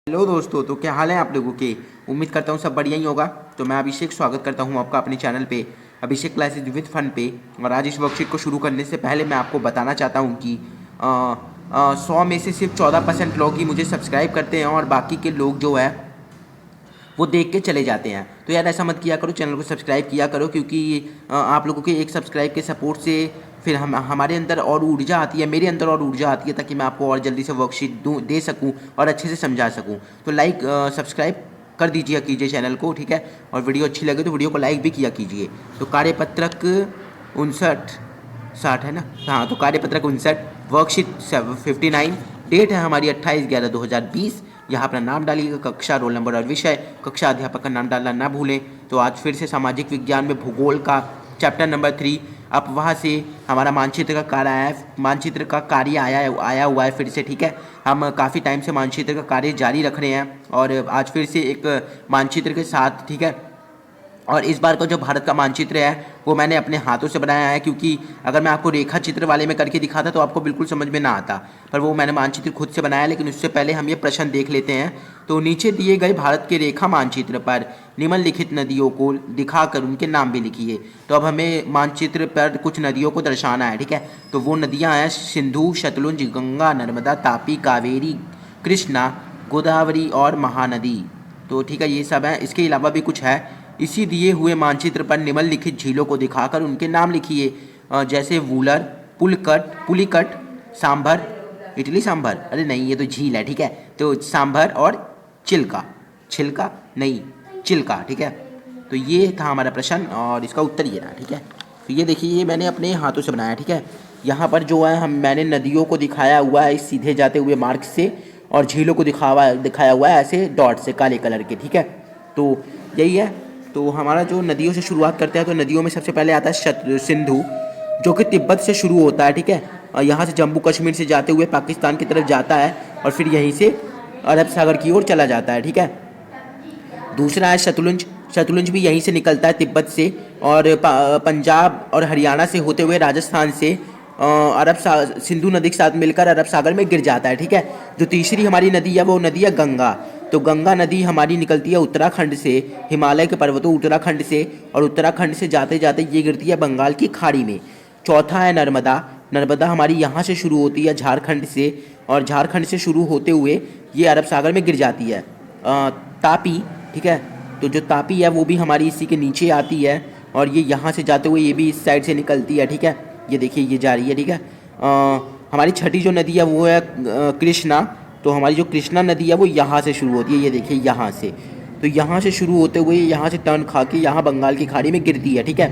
Hello दोस्तों, तो क्या हाल है आप लोगों के। उम्मीद करता हूँ सब बढ़िया ही होगा। तो मैं अभिषेक स्वागत करता हूँ आपका अपने चैनल पे अभिषेक क्लासेज विद फन पे। और आज इस वर्कशीट को शुरू करने से पहले मैं आपको बताना चाहता हूँ कि 100 में से सिर्फ 14% लोग ही मुझे सब्सक्राइब करते हैं और बाकी के लोग जो है वो देख के चले जाते हैं। तो यार ऐसा मत किया करो, चैनल को सब्सक्राइब किया करो, क्योंकि आप लोगों के एक सब्सक्राइब के सपोर्ट से फिर हमारे अंदर और ऊर्जा आती है, मेरे अंदर और ऊर्जा आती है, ताकि मैं आपको और जल्दी से वर्कशीट दे सकूं और अच्छे से समझा सकूं। तो लाइक सब्सक्राइब कर दीजिए कीजिए चैनल को, ठीक है। और वीडियो अच्छी लगे तो वीडियो को लाइक भी किया कीजिए। तो कार्यपत्रक 59-60 है ना, हाँ। तो कार्यपत्रक 59 वर्कशीट 59, डेट है हमारी 28/11/2020। यहाँ अपना नाम डालिएगा, कक्षा, रोल नंबर और विषय, कक्षा अध्यापक का नाम डालना ना भूलें। तो आज फिर से सामाजिक विज्ञान में भूगोल का चैप्टर नंबर 3 अब वहाँ से हमारा मानचित्र का कार्य आया है, मानचित्र का कार्य आया हुआ है फिर से, ठीक है। हम काफ़ी टाइम से मानचित्र का कार्य जारी रख रहे हैं और आज फिर से एक मानचित्र के साथ, ठीक है। और इस बार का जो भारत का मानचित्र है वो मैंने अपने हाथों से बनाया है, क्योंकि अगर मैं आपको रेखा चित्र वाले में करके दिखाता तो आपको बिल्कुल समझ में ना आता। पर वो मैंने मानचित्र खुद से बनाया। लेकिन उससे पहले हम ये प्रश्न देख लेते हैं। तो नीचे दिए गए भारत के रेखा मानचित्र पर निम्नलिखित नदियों को दिखाकर उनके नाम भी लिखिए। तो अब हमें मानचित्र पर कुछ नदियों को दर्शाना है, ठीक है। तो वो नदियाँ हैं सिंधु, सतलुज, गंगा, नर्मदा, तापी, कावेरी, कृष्णा, गोदावरी और महानदी। तो ठीक है, ये सब है। इसके अलावा भी कुछ है। इसी दिए हुए मानचित्र पर निम्नलिखित झीलों को दिखाकर उनके नाम लिखिए, जैसे वूलर, पुलिकट, सांभर, इटली सांभर, अरे नहीं ये तो झील है, ठीक है। तो सांभर और छिलका नहीं, चिल्का, ठीक है। तो ये था हमारा प्रश्न और इसका उत्तर ये रहा, ठीक है। तो ये देखिए, ये मैंने अपने हाथों से बनाया, ठीक है। यहाँ पर जो है मैंने नदियों को दिखाया हुआ है इस सीधे जाते हुए मार्ग से, और झीलों को दिखाया हुआ है ऐसे डॉट से, काले कलर के, ठीक है। तो यही है। तो हमारा जो नदियों से शुरुआत करते हैं, तो नदियों में सबसे पहले आता है सिंधु, जो कि तिब्बत से शुरू होता है, ठीक है। और यहाँ से जम्मू कश्मीर से जाते हुए पाकिस्तान की तरफ जाता है और फिर यहीं से अरब सागर की ओर चला जाता है, ठीक है। दूसरा है शतलुज भी यहीं से निकलता है तिब्बत से, और पंजाब और हरियाणा से होते हुए राजस्थान से सिंधु नदी के साथ मिलकर अरब सागर में गिर जाता है, ठीक है। जो तीसरी हमारी नदी है वो नदी है गंगा। तो गंगा नदी हमारी निकलती है उत्तराखंड से, हिमालय के पर्वतों उत्तराखंड से, और उत्तराखंड से जाते जाते ये गिरती है बंगाल की खाड़ी में। चौथा है नर्मदा हमारी यहाँ से शुरू होती है झारखंड से, और झारखंड से शुरू होते हुए ये अरब सागर में गिर जाती है। तापी, ठीक है। तो जो तापी है वो भी हमारी इसी के नीचे आती है, और ये यहाँ से जाते हुए ये भी इस साइड से निकलती है, ठीक है। ये देखिए ये जा रही है, ठीक है। हमारी छठी जो नदी है वो है कृष्णा। तो हमारी जो कृष्णा नदी है वो यहाँ से शुरू होती है, ये देखिए यहाँ से। तो यहाँ से शुरू होते हुए यहाँ से टर्न खा के यहाँ बंगाल की खाड़ी में गिरती है, ठीक है।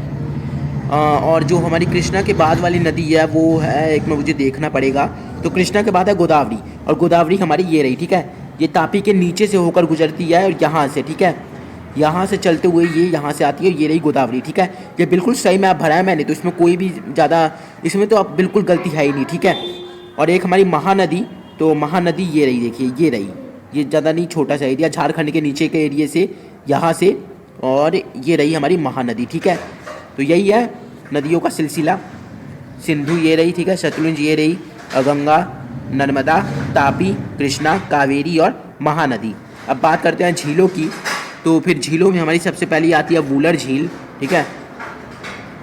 और जो हमारी कृष्णा के बाद वाली नदी है वो है, एक में मुझे देखना पड़ेगा। तो कृष्णा के बाद है गोदावरी, और गोदावरी हमारी ये रही, ठीक है। ये तापी के नीचे से होकर गुजरती है और यहाँ से, ठीक है, यहाँ से चलते हुए ये यहाँ से आती है, ये रही गोदावरी, ठीक है। ये बिल्कुल सही मैप भरा है मैंने, तो इसमें कोई भी ज़्यादा, इसमें तो अब बिल्कुल गलती है ही नहीं, ठीक है। और एक हमारी महानदी, तो महानदी ये रही, देखिए ये रही, ये ज़्यादा नहीं, छोटा सा एरिया, झारखंड के नीचे के एरिए से यहाँ से, और ये रही हमारी महानदी, ठीक है। तो यही है नदियों का सिलसिला। सिंधु ये रही, ठीक है, सतलुज ये रही, गंगा, नर्मदा, तापी, कृष्णा, कावेरी और महानदी। अब बात करते हैं झीलों की। तो फिर झीलों में हमारी सबसे पहली आती है वूलर झील, ठीक है।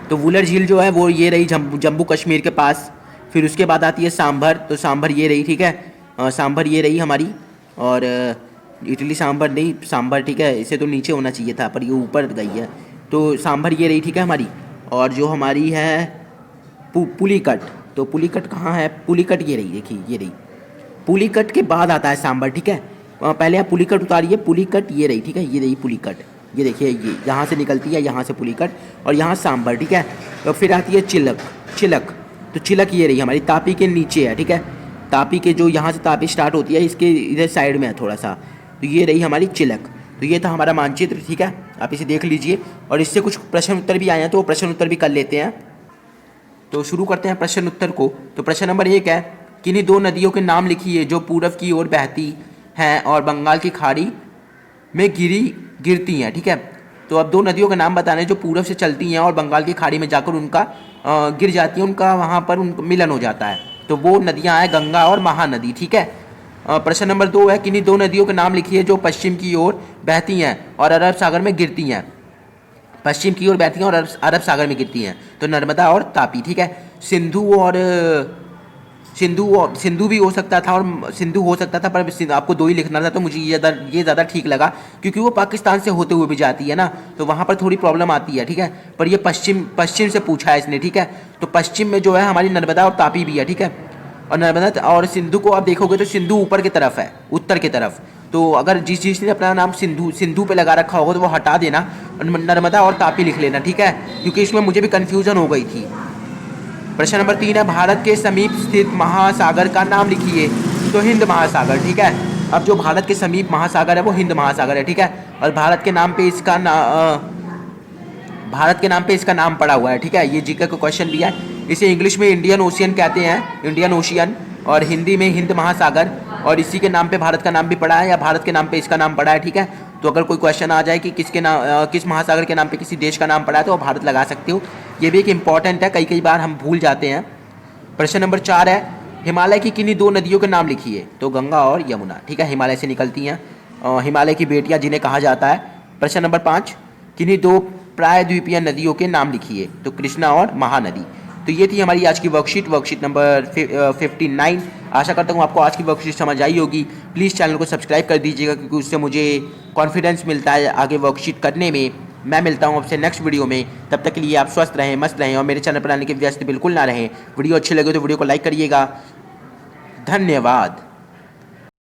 तो वूलर झील जो है वो ये रही जम्मू कश्मीर के पास। फिर उसके बाद आती है सांभर। तो सांभर ये रही, ठीक है, सांभर ये रही हमारी, और इटली सांभर नहीं, सांभर, ठीक है, इसे तो नीचे होना चाहिए था पर ये ऊपर गई है। तो सांभर ये रही, ठीक है हमारी। और जो हमारी है पुलिकट, तो पुलिकट कहाँ है, पुलिकट ये रही, देखिए ये रही। पुलिकट के बाद आता है सांभर, ठीक है। पहले आप पुलिकट उतारिए, पुलिकट ये रही, ठीक है, ये रही पुलिकट, ये देखिए, ये यहाँ से निकलती है, यहाँ से पुलिकट, और यहाँ सांभर, ठीक है। तो फिर आती है चिलक। तो चिलक ये रही हमारी, तापी के नीचे है, ठीक है। तापी के जो यहाँ से तापी स्टार्ट होती है इसके इधर साइड में है थोड़ा सा, तो ये रही हमारी चिलक। तो ये था हमारा मानचित्र, ठीक है, आप इसे देख लीजिए। और इससे कुछ प्रश्न उत्तर भी आए हैं, तो वो प्रश्न उत्तर भी कर लेते हैं। तो शुरू करते हैं प्रश्न उत्तर को। तो प्रश्न नंबर 1 है, किन्हीं दो नदियों के नाम लिखिए जो पूरब की ओर बहती हैं और बंगाल की खाड़ी में गिरती हैं, ठीक है। तो अब दो नदियों के नाम बताने जो पूरब से चलती हैं और बंगाल की खाड़ी में जाकर उनका गिर जाती हैं, उनका वहाँ पर उनका मिलन हो जाता है। तो वो नदियाँ हैं गंगा और महानदी, ठीक है। प्रश्न नंबर 2 है, किन्हीं दो नदियों के नाम लिखिए जो पश्चिम की ओर बहती हैं और अरब सागर में गिरती हैं। पश्चिम की ओर बहती हैं और अरब सागर में गिरती हैं। तो नर्मदा और तापी, ठीक है। सिंधु भी हो सकता था और सिंधु हो सकता था, पर आपको दो ही लिखना था, तो मुझे ये ज़्यादा ठीक लगा, क्योंकि वो पाकिस्तान से होते हुए भी जाती है ना, तो वहाँ पर थोड़ी प्रॉब्लम आती है, ठीक है। पर ये पश्चिम से पूछा है इसने, ठीक है। तो पश्चिम में जो है हमारी नर्मदा और तापी भी है, ठीक है। और नर्मदा और सिंधु को आप देखोगे तो सिंधु ऊपर की तरफ है, उत्तर की तरफ। तो अगर जिसने अपना नाम सिंधु पे लगा रखा होगा तो वो हटा देना और नर्मदा और तापी लिख लेना, ठीक है, क्योंकि इसमें मुझे भी कन्फ्यूजन हो गई थी। प्रश्न नंबर 3 है, भारत के समीप स्थित महासागर का नाम लिखिए। तो हिंद महासागर, ठीक है। अब जो भारत के समीप महासागर है वो हिंद महासागर है, ठीक है। और भारत के नाम पे इसका नाम पड़ा हुआ है, ठीक है। ये जीके का क्वेश्चन भी है। इसे इंग्लिश में इंडियन ओशियन कहते हैं, इंडियन ओशियन, और हिंदी में हिंद महासागर, और इसी के नाम पे भारत का नाम भी पड़ा है, या भारत के नाम पे इसका नाम पड़ा है, ठीक है। तो अगर कोई क्वेश्चन आ जाए कि किस महासागर के नाम पे किसी देश का नाम पड़ा है, तो वो भारत लगा सकते हो। ये भी एक इंपॉर्टेंट है, कई बार हम भूल जाते हैं। प्रश्न नंबर 4 है, हिमालय की किन्हीं दो नदियों के नाम लिखिए। तो गंगा और यमुना, ठीक है, हिमालय से निकलती हैं, हिमालय की बेटियां जिन्हें कहा जाता है। प्रश्न नंबर 5, किन्हीं दो प्रायद्वीपीय नदियों के नाम लिखिए। तो कृष्णा और महानदी। तो ये थी हमारी आज की वर्कशीट नंबर 59। आशा करता हूँ आपको आज की वर्कशीट समझ आई होगी। प्लीज़ चैनल को सब्सक्राइब कर दीजिएगा, क्योंकि उससे मुझे कॉन्फिडेंस मिलता है आगे वर्कशीट करने में। मैं मिलता हूँ आपसे नेक्स्ट वीडियो में, तब तक के लिए आप स्वस्थ रहें, मस्त रहें, और मेरे चैनल पर आने के व्यस्त बिल्कुल ना रहें। वीडियो अच्छी लगे तो वीडियो को लाइक करिएगा। धन्यवाद।